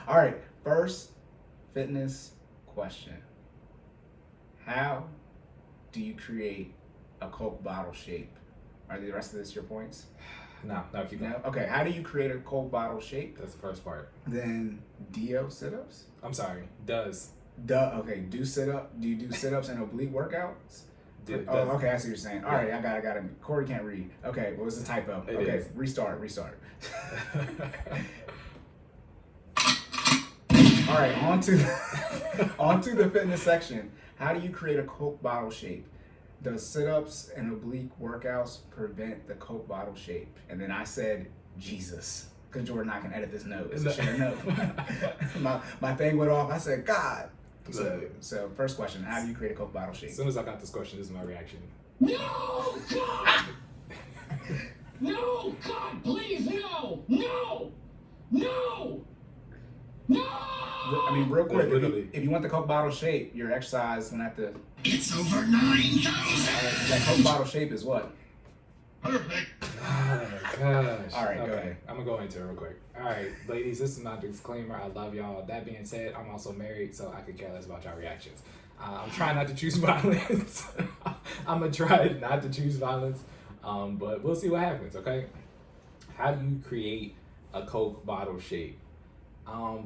All right, first fitness question. How do you create a Coke bottle shape? Are the rest of this your points? No, keep going. No? Okay, how do you create a Coke bottle shape? That's the first part. Then DO sit-ups? I'm sorry. Does. Okay, do you do sit-ups and oblique workouts? Okay, I see what you're saying. All right, I got it. Cory can't read. Okay, what was the typo? It okay, is. Restart. All right, onto the fitness section. How do you create a Coke bottle shape? Does sit-ups and oblique workouts prevent the Coke bottle shape? And then I said, Jesus. Because Jordan, I can edit this note. It's a shared note. my thing went off. I said, God. So first question, how do you create a Coke bottle shape? As soon as I got this question, this is my reaction. No, God! No, God, please, no! I mean, real quick, if you want the Coke bottle shape, your exercise gonna have to. It's over 9,000! That Coke bottle shape is what? Perfect. Oh my gosh. All right, okay. go ahead. I'm gonna go into it real quick. All right, ladies, this is my disclaimer. I love y'all. That being said, I'm also married, so I could care less about y'all reactions. I'm trying not to choose violence. I'm gonna try not to choose violence, but we'll see what happens. Okay. How do you create a Coke bottle shape?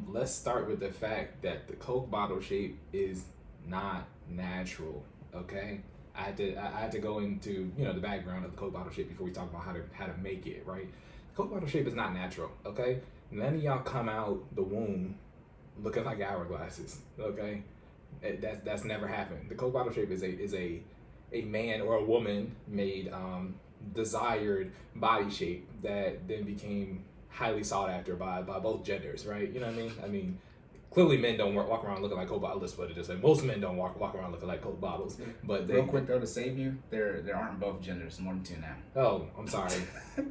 Let's start with the fact that the Coke bottle shape is not natural. Okay. I had to go into the background of the Coke bottle shape before we talk about how to make it, right? The Coke bottle shape is not natural, okay? None of y'all come out the womb looking like hourglasses, okay? That's never happened. The Coke bottle shape is a man or a woman made desired body shape that then became highly sought after by both genders, right? You know what I mean? I mean, clearly men don't walk around looking like Coke bottles. Let's put it this way. Most men don't walk around looking like Coke bottles. But real quick though, to save you, there aren't both genders, more than two now. Oh, I'm sorry.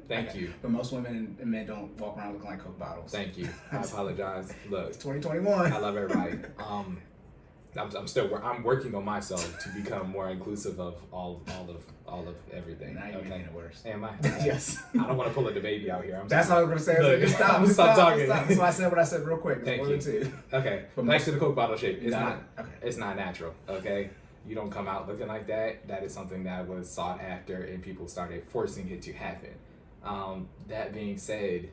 Thank you. But most women and men don't walk around looking like Coke bottles. Thank you. I apologize. Look, it's 2021. I love everybody. I'm working on myself to become more inclusive of all of everything. Now you're making it worse. Am I? Yes. I don't want to pull the baby out here. That's what I was gonna say. Look, Stop talking. Stop. So I said what I said real quick. Thank you. Okay. But back to the Coke bottle shape. Okay. It's not natural. Okay. You don't come out looking like that. That is something that was sought after, and people started forcing it to happen. That being said,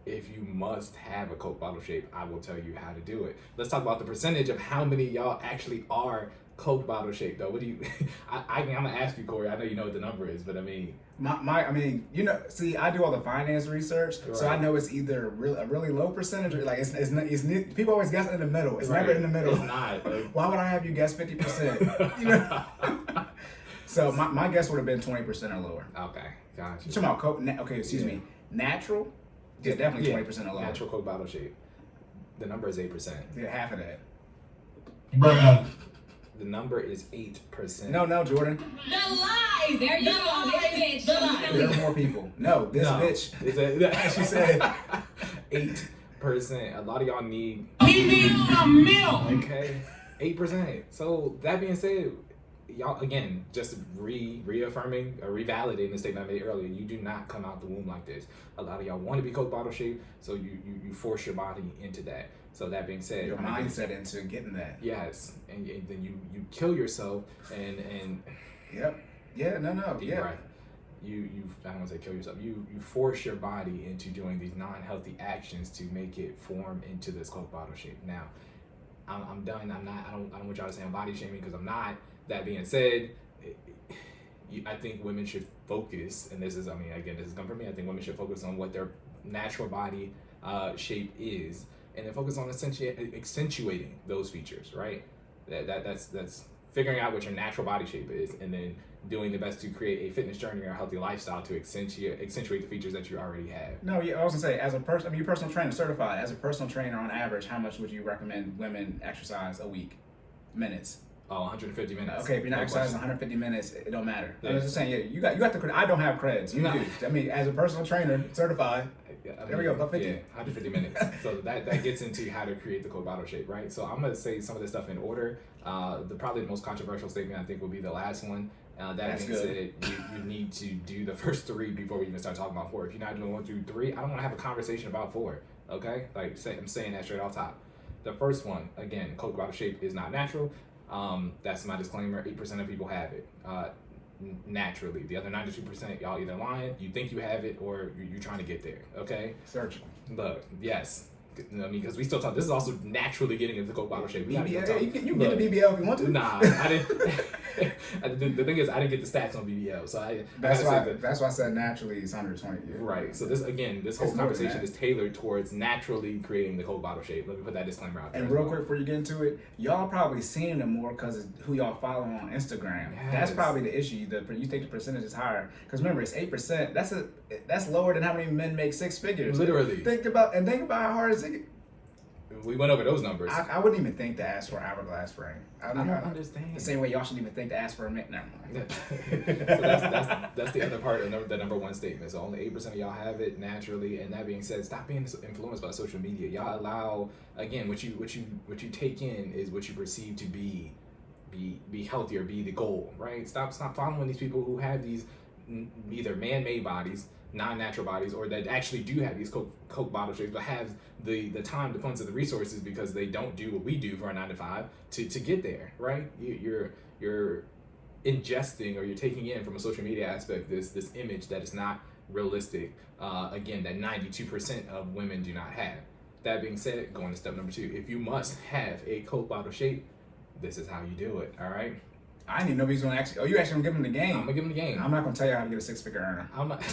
if you must have a Coke bottle shape, I will tell you how to do it. Let's talk about the percentage of how many of y'all actually are Coke bottle shape though. What do you? I'm gonna ask you, Cory. I know you know what the number is, but I mean, see, I do all the finance research, right. So I know it's either a really low percentage or like it's people always guess in the middle. It's right. never in the middle. It's not. Why would I have you guess 50%? So my guess would have been 20% or lower. Okay, gotcha. You're talking about Coke? Okay, excuse me. Natural? Yeah, definitely 20% or lower. Natural Coke bottle shape. The number is 8%. Yeah, half of that. Bruh. The number is 8%. No, Jordan. The lies. There you go. This bitch. There are more people. No, this bitch. She said 8%. A lot of y'all need. He needs some milk. Okay, 8%. So that being said, y'all again just reaffirming or revalidating the statement I made earlier. You do not come out the womb like this. A lot of y'all want to be Coke bottle shape, so you force your body into that. So that being said, your mindset into getting that. Yes, and then you kill yourself and. Yep. Yeah. No. Deep Yeah. breath. You I don't want to say kill yourself. You force your body into doing these non-healthy actions to make it form into this Coke bottle shape. Now, I'm done. I don't want y'all to say I'm body shaming because I'm not. That being said, I think women should focus, and this is come from me. I think women should focus on what their natural body shape is, and then focus on accentuating those features. Right? That's figuring out what your natural body shape is, and then doing the best to create a fitness journey or a healthy lifestyle to accentuate the features that you already have. No, yeah, I was gonna say, as a person, you're personal trainer certified. As a personal trainer, on average, how much would you recommend women exercise a week? Minutes. Oh, 150 minutes. Okay, if you're not exercising 150 minutes, it don't matter. I was just saying, yeah, you got the. I don't have creds. You do. I mean, as a personal trainer certified. There we go, about 50. Yeah, 150 minutes. So that gets into how to create the Coke bottle shape, right? So I'm gonna say some of this stuff in order. Probably the most controversial statement I think will be the last one. That That's being good. said, you need to do the first 3 before we even start talking about 4. If you're not doing 1 through 3, I don't want to have a conversation about 4. Okay, like I'm saying that straight off top. The first one, again, coke bottle shape is not natural. That's my disclaimer. 8% of people have it naturally. The other 92%, y'all either lying, you think you have it, or you're trying to get there. Okay, Surgical. look, yes. I mean, because we still talk. This is also naturally getting into coke bottle shape. We gotta BBL, talk. you can get a BBL if you want to. Nah, I didn't. The thing is, I didn't get the stats on BBL, so That's why I said naturally it's 120. Yeah. Right. So this whole It's more than conversation that. is tailored towards naturally creating the coke bottle shape. Let me put that disclaimer out there. And real quick before you get into it, y'all probably seeing them more because of who y'all follow on Instagram. That's Yes. probably the issue. You think the percentage is higher because remember it's 8%. That's lower than how many men make 6 figures. Literally. Think about how hard is it. We went over those numbers. I wouldn't even think to ask for an hourglass frame. I don't understand. The same way y'all shouldn't even think to ask for a mint. Never mind. So that's the other part of the number 1 statement. So only 8% of y'all have it naturally. And that being said, stop being influenced by social media. Y'all allow, again, what you take in is what you perceive to be healthy or be the goal, right? Stop following these people who have these either man-made bodies, non-natural bodies, or that actually do have these coke bottle shapes, but have the time, the funds, and the resources because they don't do what we do for our 9 to 5 to get there, right? You're ingesting or you're taking in from a social media aspect this image that is not realistic. Again, that 92% of women do not have. That being said, going to step number 2, if you must have a coke bottle shape, this is how you do it. All right. I didn't even know he was gonna actually. Oh, you actually gonna give him the game? I'm gonna give him the game. I'm not gonna tell you how to get a 6-figure earner. I'm not.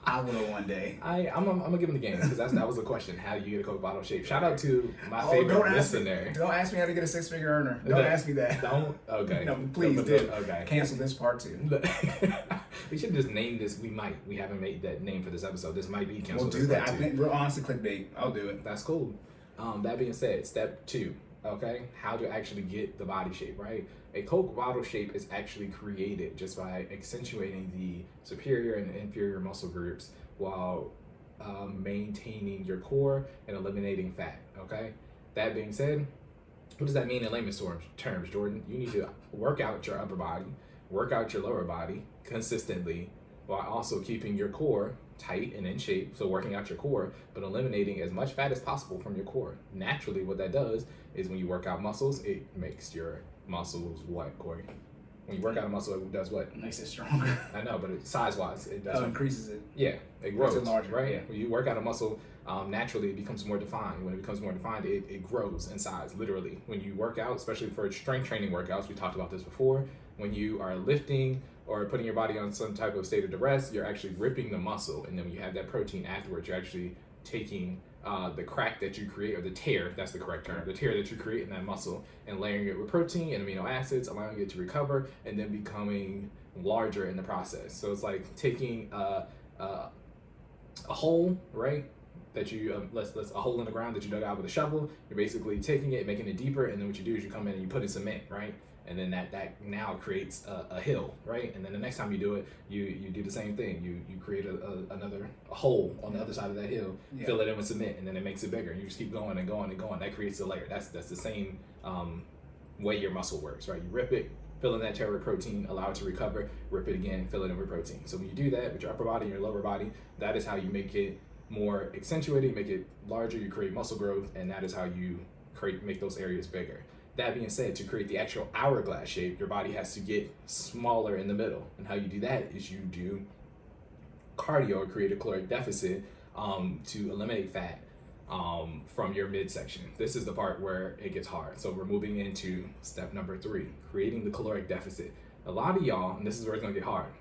I will one day. I'm gonna give him the game because that was the question. How do you get a coke bottle shape? Shout out to my favorite don't ask listener. me. Don't ask me how to get a 6-figure earner. Don't ask me that. Don't. Okay. No, please do. Okay. Cancel this part 2. We should just name this. We haven't made that name for this episode. This might be We'll canceled. do that. I think we're honestly clickbait. I'll do it. That's cool. That being said, step 2. Okay, how to actually get the body shape, right? A coke bottle shape is actually created just by accentuating the superior and inferior muscle groups while maintaining your core and eliminating fat. Okay, that being said, what does that mean in layman's terms, Jordan? You need to work out your upper body, work out your lower body consistently while also keeping your core tight and in shape, so working out your core, but eliminating as much fat as possible from your core. Naturally, what that does is when you work out muscles, it makes your muscles what, Cory? When you work out a muscle, it does what? It makes it stronger. I know, but size-wise, it does. Increases it. Yeah, it grows, Makes it larger, right? yeah. When you work out a muscle, naturally it becomes more defined. When it becomes more defined, it grows in size, literally. When you work out, especially for strength training workouts, we talked about this before, when you are lifting or putting your body on some type of state of duress, you're actually ripping the muscle, and then when you have that protein afterwards, you're actually taking the crack that you create, or the tear, that's the correct term, the tear that you create in that muscle, and layering it with protein and amino acids, allowing it to recover, and then becoming larger in the process. So it's like taking a hole, right? That you let's a hole in the ground that you dug out with a shovel. You're basically taking it, making it deeper, and then what you do is you come in and you put in cement, right? And then that now creates a hill, right? And then the next time you do it, you do the same thing. You create another hole on the other side of that hill, fill it in with cement, and then it makes it bigger. And you just keep going and going and going. That creates a layer. That's the same way your muscle works, right? You rip it, fill in that tear with protein, allow it to recover, rip it again, fill it in with protein. So when you do that with your upper body and your lower body, that is how you make it more accentuated, make it larger, you create muscle growth, and that is how you make those areas bigger. That being said, to create the actual hourglass shape, your body has to get smaller in the middle. And how you do that is you do cardio or create a caloric deficit to eliminate fat from your midsection. This is the part where it gets hard. So we're moving into step number 3, creating the caloric deficit. A lot of y'all, and this is where it's gonna get hard,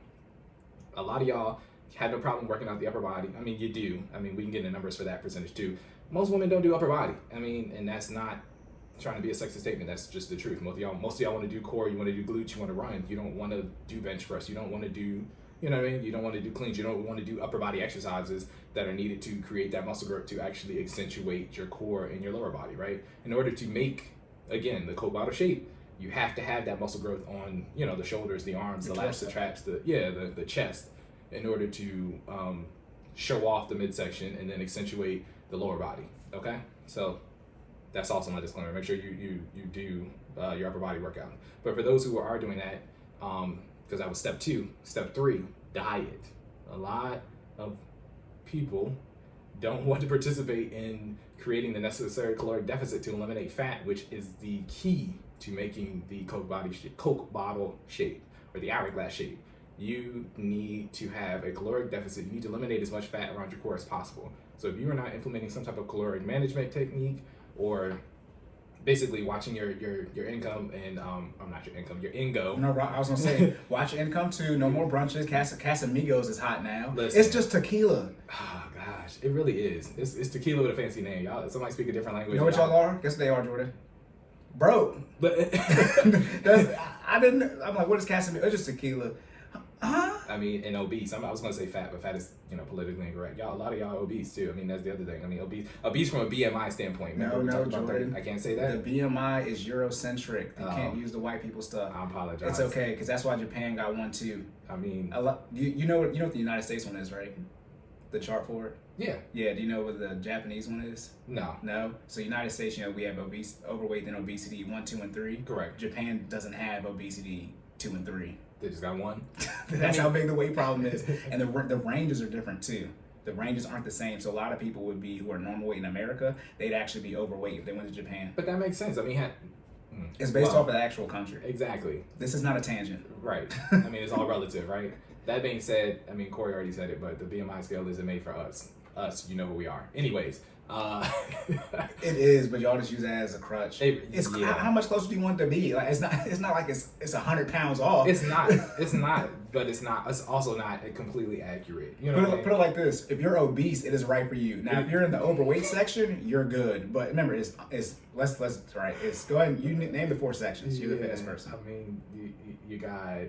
a lot of y'all had no problem working out the upper body. I mean, you do. I mean, we can get the numbers for that percentage too. Most women don't do upper body. I mean, and that's not trying to be a sexist statement. That's just the truth. Most of y'all want to do core. You want to do glutes. You want to run. You don't want to do bench press. You don't want to do, you know what I mean? You don't want to do cleans. You don't want to do upper body exercises that are needed to create that muscle growth to actually accentuate your core and your lower body, right? In order to make, again, the coke bottle shape, you have to have that muscle growth on, you know, the shoulders, the arms, the lats, the traps, the chest, in order to show off the midsection and then accentuate the lower body. Okay, so that's also my disclaimer. Make sure you do your upper body workout. But for those who are doing that, because that was step 2. Step 3, diet. A lot of people don't want to participate in creating the necessary caloric deficit to eliminate fat, which is the key to making the Coke bottle shape or the hourglass shape. You need to have a caloric deficit. You need to eliminate as much fat around your core as possible. So if you are not implementing some type of caloric management technique, or basically watching your income and not your income, your Ingo. No, I was gonna say, watch your income too. No more brunches. Casamigos is hot now. Listen. It's just tequila. Oh gosh, it really is. It's tequila with a fancy name. Y'all, somebody speak a different language. You know what y'all are? Guess what they are, Jordan? Bro. But I'm like, what is Casamigos? It's just tequila. Huh? I mean, and obese. I was gonna say fat, but fat is politically incorrect. Y'all, a lot of y'all are obese too. I mean, that's the other thing. I mean, obese from a BMI standpoint. Remember, No, we talked about Jordan. I can't say that. The BMI is Eurocentric. You can't use the white people stuff. I apologize. It's okay, because that's why Japan got one too. I mean, A lot. You know what the United States one is, right? The chart for it. yeah, Yeah. Do you know what the Japanese one is? no, No. So United States, we have overweight and obesity 1, 2, and 3. correct. Japan doesn't have obesity 2 and 3. They just got one. That's how big the weight problem is, and the ranges are different too. The ranges aren't the same. So a lot of people who are normal weight in America, they'd actually be overweight if they went to Japan. But that makes sense. I mean, It's based off of the actual country. Exactly. This is not a tangent. Right. I mean, it's all relative, right? That being said, I mean, Cory already said it, but the BMI scale isn't made for us. You know who we are. Anyways. It is, but y'all just use that as a crutch. Yeah. How much closer do you want it to be? Like it's not like it's 100 pounds off. It's not, but it's also not completely accurate. You know Put it like this: if you're obese, it is right for you. Now, if you're in the overweight section, you're good. But remember, let's right. It's go ahead. You name the 4 sections. You're the fitness person. I mean, you got.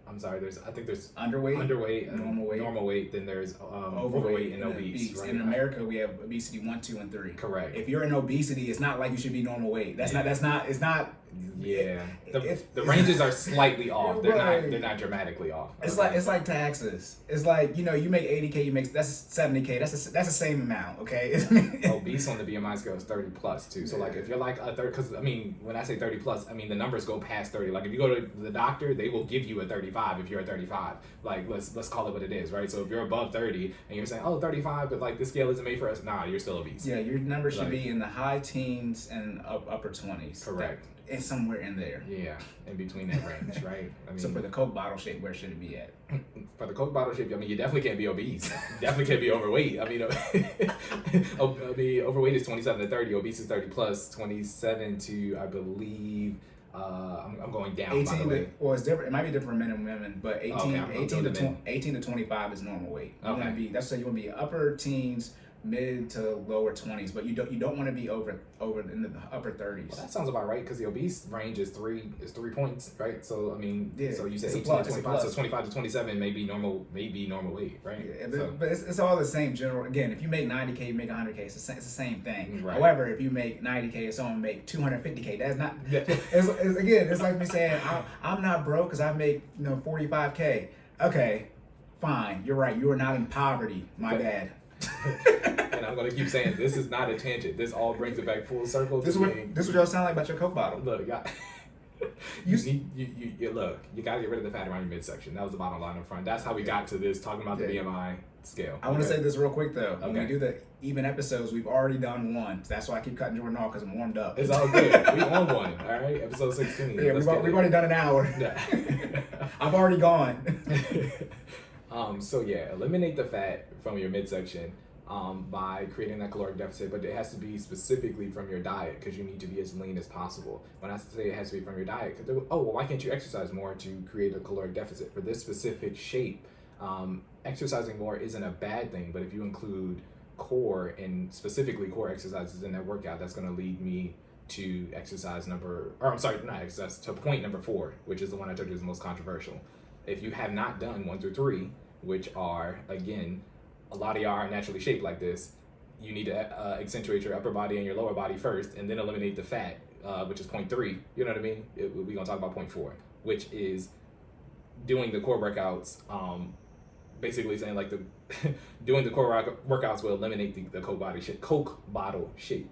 I'm sorry. There's underweight, normal weight. Then there's overweight and obese. Right? In America, we have obesity 1, 2, and 3. Correct. If you're in obesity, it's not like you should be normal weight. It's not. Yeah, the ranges are slightly off. Right. They're not dramatically off. It's like taxes. It's like you make 80K, that's 70K. That's the same amount. Okay. Obese on the BMI scale is 30 plus too. So like if you're like a 30, because I mean when I say 30 plus, I mean the numbers go past 30. Like if you go to the doctor, they will give you a 35 if you're a 35. Like let's call it what it is, right? So if you're above 30 and you're saying 35, but like the scale isn't made for us, nah, you're still obese. Yeah, your number should be in the high teens and upper 20s. Correct. It's somewhere in there. Yeah, in between that range, right? I mean, so for the Coke bottle shape, where should it be at? For the Coke bottle shape, I mean, you definitely can't be obese. You definitely can't be overweight. I mean, overweight is 27 to 30. Obese is 30 plus. 27 to, I believe, I'm going down, 18 by the way. Well, it's different. It might be different for men and women, but 18 to 25 is normal weight. You want to be. That's so you want to be upper teens, mid to lower 20s, but you don't want to be over in the upper 30s. Well, that sounds about right because the obese range is 3 points, right? So I mean, so you said 18 to 25, so 25 to 27 may be normal weight, right? Yeah, but it's all the same general. Again, if you make 90K, you make 100K. It's the same thing. Right. However, if you make 90K and someone make 250K, that's not. It's like me saying I'm not broke because I make 45K. Okay, fine. You're right. You are not in poverty. My bad. And I'm gonna keep saying this is not a tangent. This all brings it back full circle. This is what y'all sound like about your Coke bottle. Look, you look. You gotta get rid of the fat around your midsection. That was the bottom line up front. That's how we got to this talking about the BMI scale. I want to say this real quick though. When we Okay. do the even episodes, we've already done one. That's why I keep cutting Jordan off because I'm warmed up. It's all good. We on one. All right, episode 16. Yeah, we've already done an hour. Yeah. I've already gone. So yeah, eliminate the fat from your midsection by creating that caloric deficit, but it has to be specifically from your diet because you need to be as lean as possible. When I say it has to be from your diet, why can't you exercise more to create a caloric deficit? For this specific shape, exercising more isn't a bad thing, but if you include core and specifically core exercises in that workout, that's going to lead me to to point number 4, which is the one I told you is the most controversial. If you have not done 1 through 3, which are, again, a lot of y'all are naturally shaped like this, you need to accentuate your upper body and your lower body first, and then eliminate the fat, which is point 3. You know what I mean? We're going to talk about point 4, which is doing the core workouts, basically saying like doing the core workouts will eliminate the Coke bottle shape.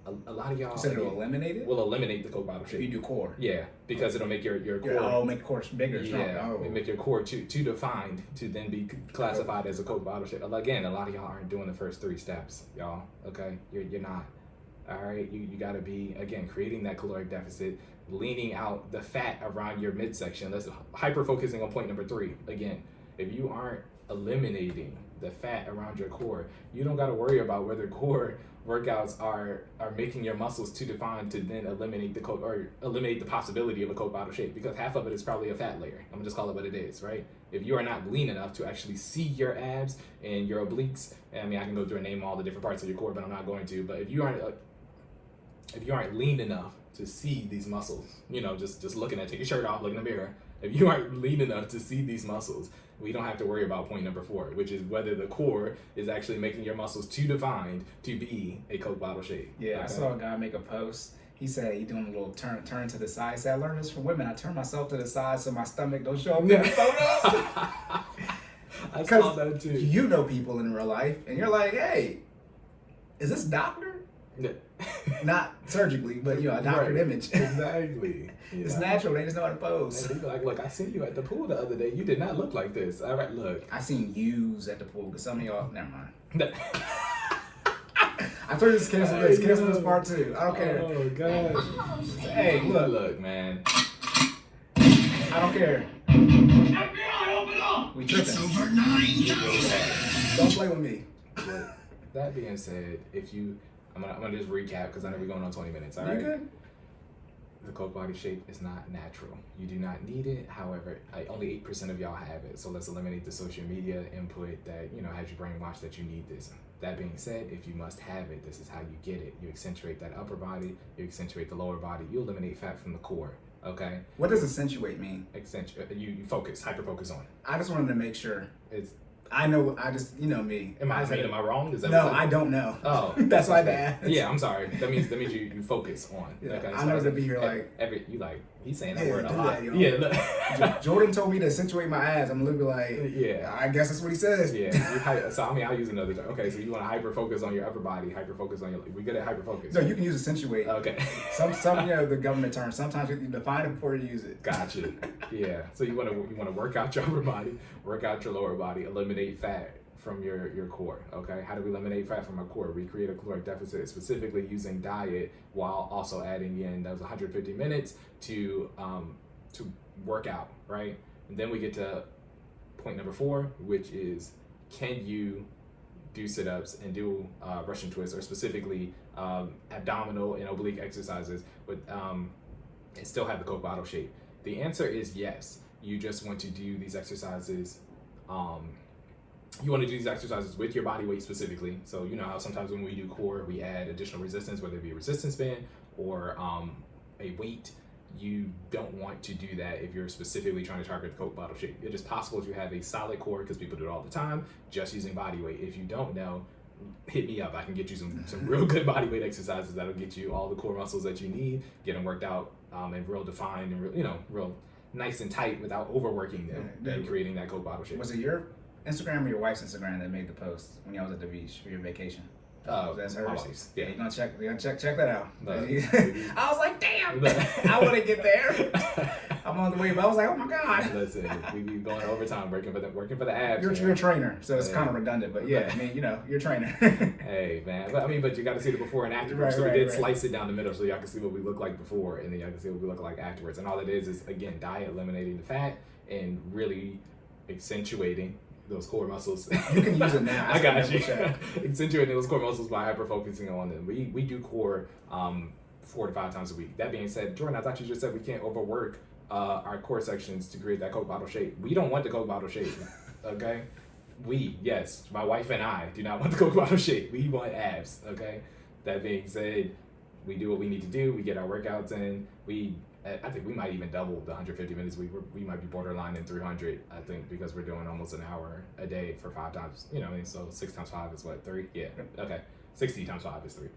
a lot of y'all You said it'll eliminate it? will eliminate the Coke bottle If you shape. do core. Yeah, because it'll make your core. Make core bigger. Yeah, Oh. it make your core too defined to then be classified as a Coke bottle shape. Again, a lot of y'all aren't doing the first 3 steps, y'all. Okay, you're not. All right, you got to be, again, creating that caloric deficit, leaning out the fat around your midsection. Let's hyper focusing on point number 3. Again, if you aren't eliminating the fat around your core, you don't got to worry about whether core workouts are making your muscles too defined to then eliminate the Coke or eliminate the possibility of a Coke bottle shape, because half of it is probably a fat layer. I'm gonna just call it what it is, right? If you are not lean enough to actually see your abs and your obliques, I mean, I can go through and name all the different parts of your core, but I'm not going to. But if you aren't lean enough to see these muscles, just looking at, take your shirt off, look in the mirror. If you aren't lean enough to see these muscles, we don't have to worry about point number 4, which is whether the core is actually making your muscles too defined to be a Coke bottle shape. Yeah, I saw a guy make a post. He said he doing a little turn to the side. He said, I learned this from women. I turn myself to the side so my stomach don't show up in the photos. I saw that too. You know people in real life, and you're like, hey, is this doctor? Not surgically, but a doctored image. Exactly. It's natural. They just know how to pose. And they be like, look, I seen you at the pool the other day. You did not look like this. All right, look. I seen yous at the pool, but some of y'all, never mind. I told you to cancel this. Cancel this part 2. I don't care. Oh, gosh. Hey, Look, man. I don't care. FBI, open up! We It's tripping. over 9,000! Don't play with me. But that being said, I'm gonna just recap because I know we're going on 20 minutes. All You right. good? The Coke body shape is not natural. You do not need it. However, only 8% of y'all have it. So let's eliminate the social media input that has you brainwashed that you need this. That being said, if you must have it, this is how you get it. You accentuate that upper body. You accentuate the lower body. You eliminate fat from the core. Okay. What does accentuate mean? You focus, hyper focus on. I just wanted to make sure. It's. I know. I just, me. Am I wrong? Is that No, I don't know. Oh, that's why I asked. Yeah, I'm sorry. That means you focus on. Yeah, Okay, I know to be here he's saying that Yeah, word a do lot. that, yo. Yeah, look. Jordan told me to accentuate my ass. I'm literally like, Yeah. I guess that's what he says. Yeah. So I'll use another term. Okay, so you want to hyper focus on your upper body, hyper focus on we good at hyper focus. No, you can use accentuate. Okay. Some the government terms. Sometimes you define it before you use it. Gotcha. Yeah. So you want to work out your upper body, work out your lower body, eliminate fat from your core. Okay. How do we eliminate fat from our core? We create a caloric deficit, specifically using diet, while also adding in those 150 minutes to work out, right? And then we get to point number 4, which is, can you do sit-ups and do Russian twists, or specifically abdominal and oblique exercises with and still have the Coke bottle shape? The answer is yes. You just want to do these exercises. You want to do these exercises with your body weight specifically. So you know how sometimes when we do core, we add additional resistance, whether it be a resistance band or a weight. You don't want to do that if you're specifically trying to target the Coke bottle shape. It is possible to have a solid core, because people do it all the time, just using body weight. If you don't know, hit me up. I can get you some real good body weight exercises that'll get you all the core muscles that you need, get them worked out and real defined and real nice and tight without overworking them and creating that Coke bottle shape. Was it your Instagram or your wife's Instagram that made the post when y'all was at the beach for your vacation? That's hers. My wife's. Yeah, you gonna check that out. No. I was like, damn, I want to get there. I'm on the way, but I was like, oh my god. Listen, we be going overtime working for the abs. You're a trainer, so it's kind of redundant, but yeah, I mean, you're a trainer. Hey man, but you got to see the before and after. Right, so we right, did right. slice it down the middle, so y'all can see what we look like before, and then y'all can see what we look like afterwards. And all it is again diet, eliminating the fat, and really accentuating those core muscles. You can use it now. I got you. Accentuating those core muscles by hyper focusing on them. We do core 4 to 5 times a week. That being said, Jordan, I thought you just said we can't overwork our core sections to create that Coke bottle shape. We don't want the Coke bottle shape. Okay. Yes, my wife and I do not want the Coke bottle shape. We want abs. Okay. That being said, we do what we need to do. We get our workouts in. I think we might even double the 150 minutes. We might be borderline in 300. I think, because we're doing almost an hour a day for 5 times. So 6 times 5 is what, 3? Yeah. Okay. 60 times 5 is 3.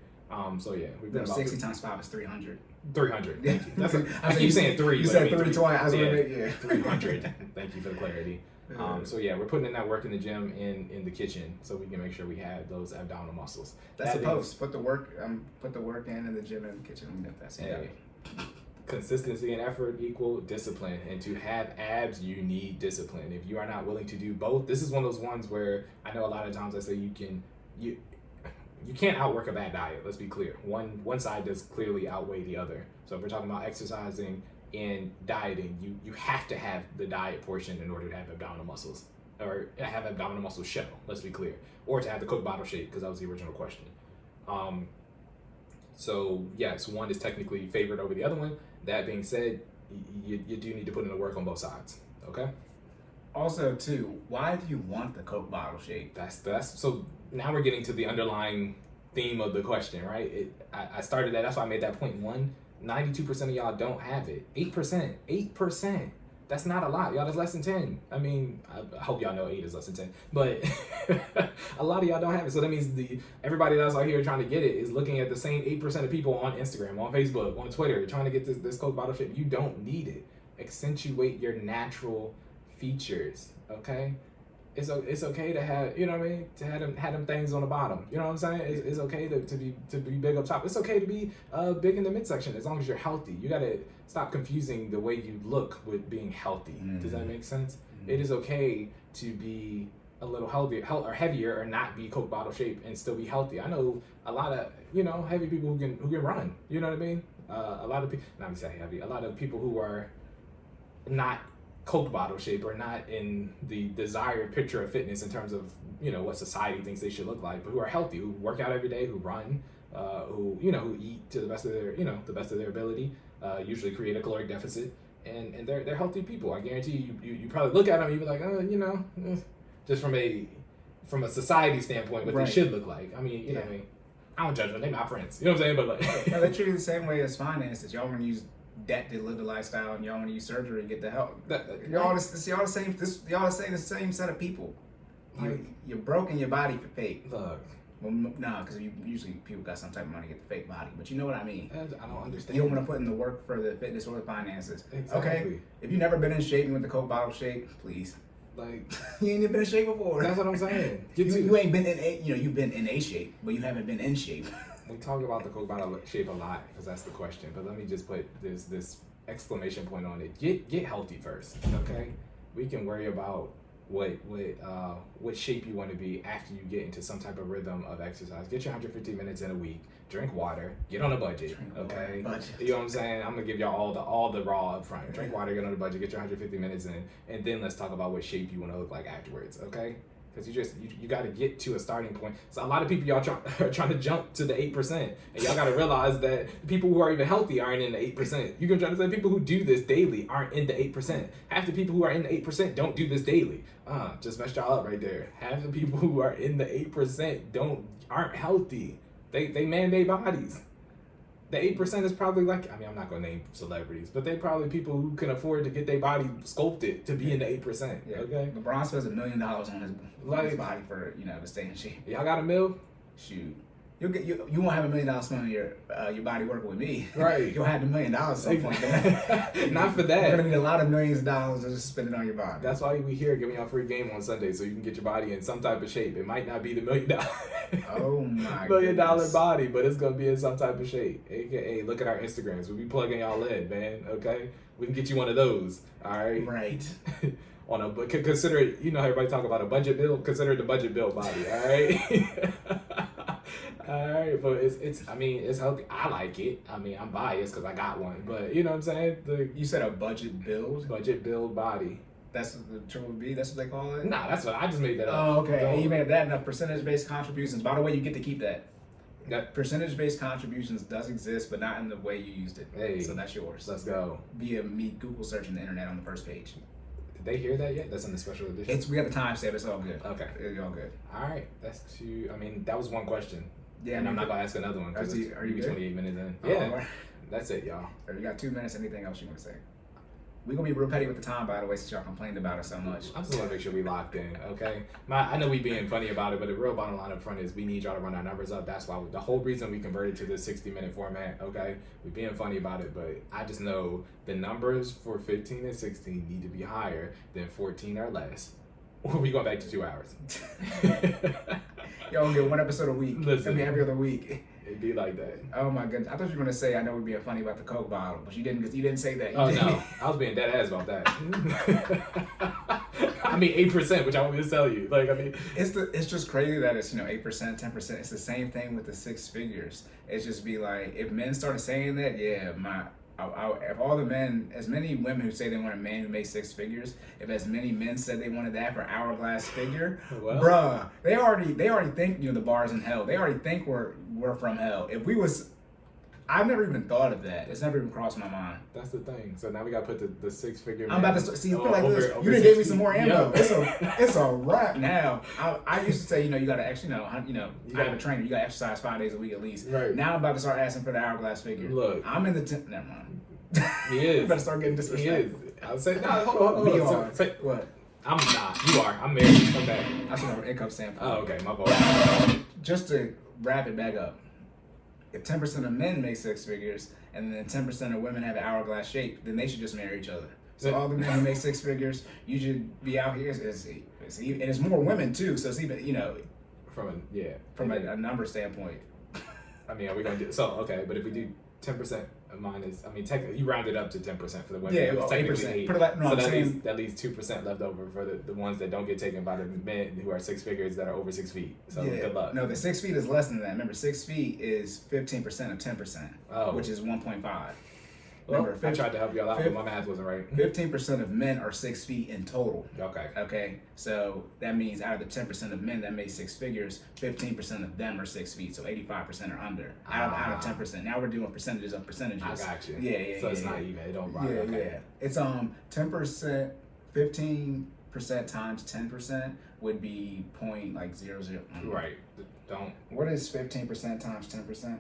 So yeah, we've been about 60 times 5 is 300. 300. Thank you. That's I keep saying 3. You but said I mean 3 twice. I was yeah, like, yeah. 300. Thank you for the clarity. So yeah, we're putting in that work in the gym and in the kitchen so we can make sure we have those abdominal muscles. That's That a being- post. Put the work in the gym and the kitchen. That's Hey, consistency and effort equal discipline, and to have abs you need discipline. If you are not willing to do both, this is one of those ones where I know a lot of times I say you can't outwork a bad diet. Let's be clear. One side does clearly outweigh the other. So if we're talking about exercising and dieting, you have to have the diet portion in order to have abdominal muscles, or have abdominal muscles show. Let's be clear, or to have the Coke bottle shape, because that was the original question. So yes, one is technically favored over the other one. That being said, you do need to put in the work on both sides. Okay. Also, too, why do you want the Coke bottle shape? That's so now we're getting to the underlying theme of the question, right? I started that. That's why I made that point. 92% of y'all don't have it. 8%. That's not a lot, y'all. That's less than 10. I mean, I hope y'all know 8 is less than 10, but a lot of y'all don't have it. So that means everybody that's out here trying to get it is looking at the same 8% of people on Instagram, on Facebook, on Twitter, trying to get this Coke bottle shape. You don't need it. Accentuate your natural features, okay? It's okay to have, you know what I mean, to have them things on the bottom. You know what I'm saying? It's okay to be big up top. It's okay to be big in the midsection as long as you're healthy. You gotta stop confusing the way you look with being healthy. Mm-hmm. Does that make sense? Mm-hmm. It is okay to be a little healthier or heavier or not be Coke bottle shape and still be healthy. I know a lot of heavy people who can run. You know what I mean? A lot of people, not me say heavy. A lot of people who are not Coke bottle shape or not in the desired picture of fitness in terms of what society thinks they should look like, but who are healthy, who work out every day, who run, who eat to the best of their ability, usually create a caloric deficit, and they're healthy people. I guarantee you probably look at them, you be like, just from a society standpoint, what they should look like. I mean, what I mean, I don't judge them; they're my friends. You know what I'm saying? But like, no, they're treated the same way as finances. Y'all want to use debt to live the lifestyle, and y'all want to use surgery to get the help. Y'all the same. Y'all the same set of people. You're broken your body for fake. Look. Well, no, because usually people got some type of money to get the fake body, but you know what I mean. I don't understand. You don't want to put in the work for the fitness or the finances. Exactly. Okay, if you've never been in shape with the Coke bottle shape, please. Like, you ain't been in shape before. That's what I'm saying. You ain't been in you've been in a shape, but you haven't been in shape. We talk about the Coke bottle shape a lot because that's the question. But let me just put this exclamation point on it. Get healthy first, okay? We can worry about what shape you want to be after you get into some type of rhythm of exercise. Get your 150 minutes in a week. Drink water. Get on a budget, okay? You know what I'm saying? I'm gonna give y'all all the raw up front. Drink water. Get on a budget. Get your 150 minutes in, and then let's talk about what shape you want to look like afterwards, okay? Because you got to get to a starting point. So a lot of people y'all are trying to jump to the 8%, and y'all got to realize that people who are even healthy aren't in the 8%. You can try to say people who do this daily aren't in the 8%. Half the people who are in the 8% don't do this daily. Just messed y'all up right there. Half the people who are in the 8% aren't healthy. They man-made bodies. The 8% is probably like, I mean, I'm not going to name celebrities, but they probably people who can afford to get their body sculpted to be in the 8%. Yeah. Okay. LeBron spends $1 million on his body for, to stay in shape. Y'all got a mill? Shoot. You won't have $1 million spent on your body working with me. Right. You'll have $1 million at some point. Not for that. You're going to need a lot of millions of dollars to just spend it on your body. That's why we here giving y'all a free game on Sunday so you can get your body in some type of shape. It might not be the $1 million. Oh my $1 million goodness. body, but it's gonna be in some type of shape. AKA, look at our Instagrams. We be plugging y'all in, man. Okay, we can get you one of those. All right. Right. But consider it. You know, everybody talk about a budget bill. Consider it the budget bill body. All right. All right, but it's. I mean, it's healthy. I like it. I mean, I'm biased because I got one. But you know what I'm saying? You said a budget build. Budget build body. That's the triple B. That's what they call it. Nah, that's what I just made that up. Oh, okay. You made that enough percentage-based contributions. By the way, you get to keep that. That Percentage-based contributions does exist, but not in the way you used it. Hey, so that's yours. Let's go. Via me Google searching the internet on the first page. Did they hear that yet? That's in the special edition. We got the timestamp. It's all good. Okay. It's all good. All right. That's two. I mean, that was one question. Yeah. And I'm not gonna ask another one because are you good? 28 minutes in. Oh, Yeah. That's it, y'all. You got 2 minutes. Anything else you want to say? We're gonna be real petty with the time, by the way, since y'all complained about it so much. I just want to make sure we locked in, okay? I know we being funny about it, but the real bottom line up front is we need y'all to run our numbers up. That's why the whole reason we converted to this 60-minute format, okay? We being funny about it, but I just know the numbers for 15 and 16 need to be higher than 14 or less. Or we going back to 2 hours. Y'all gonna get one episode a week. Listen. I mean, every other week. It'd be like that. Oh my goodness! I thought you were gonna say I know we're being funny about the Coke bottle, but you didn't. You didn't say that. You Oh didn't. no, I was being dead ass about that. I mean 8%, which I want me to tell you. Like I mean, It's just crazy that it's 8%, 10%. It's the same thing with the six figures. It's just be like if men started saying that, yeah, if all the men, as many women who say they want a man who makes six figures, if as many men said they wanted that for hourglass figure, Well. bruh, they already think the bar's in hell. They already think we're from hell. If we was, I've never even thought of that. It's never even crossed my mind. that's the thing. So now we got to put the six figure. I'm about to see. Feel like this. You done gave me some more ammo. It's a wrap now. I used to say, you gotta actually, I have a trainer. You gotta exercise 5 days a week at least. Right. Now I'm about to start asking for the hourglass figure. Look. I'm in the never mind. He is. You better start getting He is. disrespectful. I'll say no. Hold We on. are. What? I'm not. You are. I'm married. Come back. I should have an income standpoint. Oh, okay. My fault. Just to wrap it back up, if 10% of men make six figures and then 10% of women have an hourglass shape, then they should just marry each other. So all the men who make six figures, you should be out here. And it's more women too. So it's even from a number standpoint. I mean, are we gonna do so? Okay, but if we do 10% minus, I mean, technically, you round it up to 10% for the women. Yeah, It's well, technically 8%. 8. Put it like- no, so I'm that saying- leaves 2% left over for the ones that don't get taken by the men who are six figures that are over 6 feet. So good luck. No, the 6 feet is less than that. Remember, 6 feet is 15% of 10%, Oh. which is 1.5. Well, Remember, I tried to help y'all out, but my math wasn't right. 15% of men are 6 feet in total. Okay. Okay, so that means out of the 10% of men that make six figures, 15% of them are 6 feet, so 85% are under. Out of 10%. Now we're doing percentages of percentages. I got you. Yeah. So it's not even. It don't Yeah, rock. Okay. yeah. It's 10%, 15% times 10% would be point like 0.00. Right. Don't. What is 15% times 10%?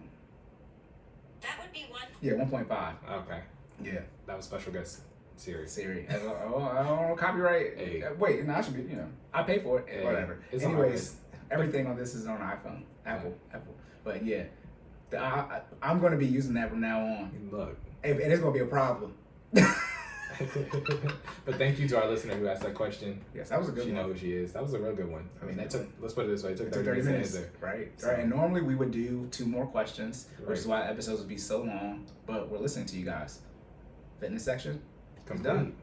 That would be one. Yeah, 1.5. Okay. Yeah. That was special guest series. Siri. I don't know, copyright. Hey. Wait, no, I should be, I pay for it. Hey, Whatever. it's on Anyways, everything on this is on iPhone. Apple. But yeah, I'm going to be using that from now on. Look. And it's going to be a problem. But thank you to our listener who asked that question. Yes, that was a good She one. knows who she is. That was a real good one. I mean, that took. Let's put it this way. It took It took 30 minutes to minutes, answer. right? So- Right. And normally we would do 2 more questions, which is Right. why episodes would be so long. But we're listening to you guys. Fitness section is Complete. done.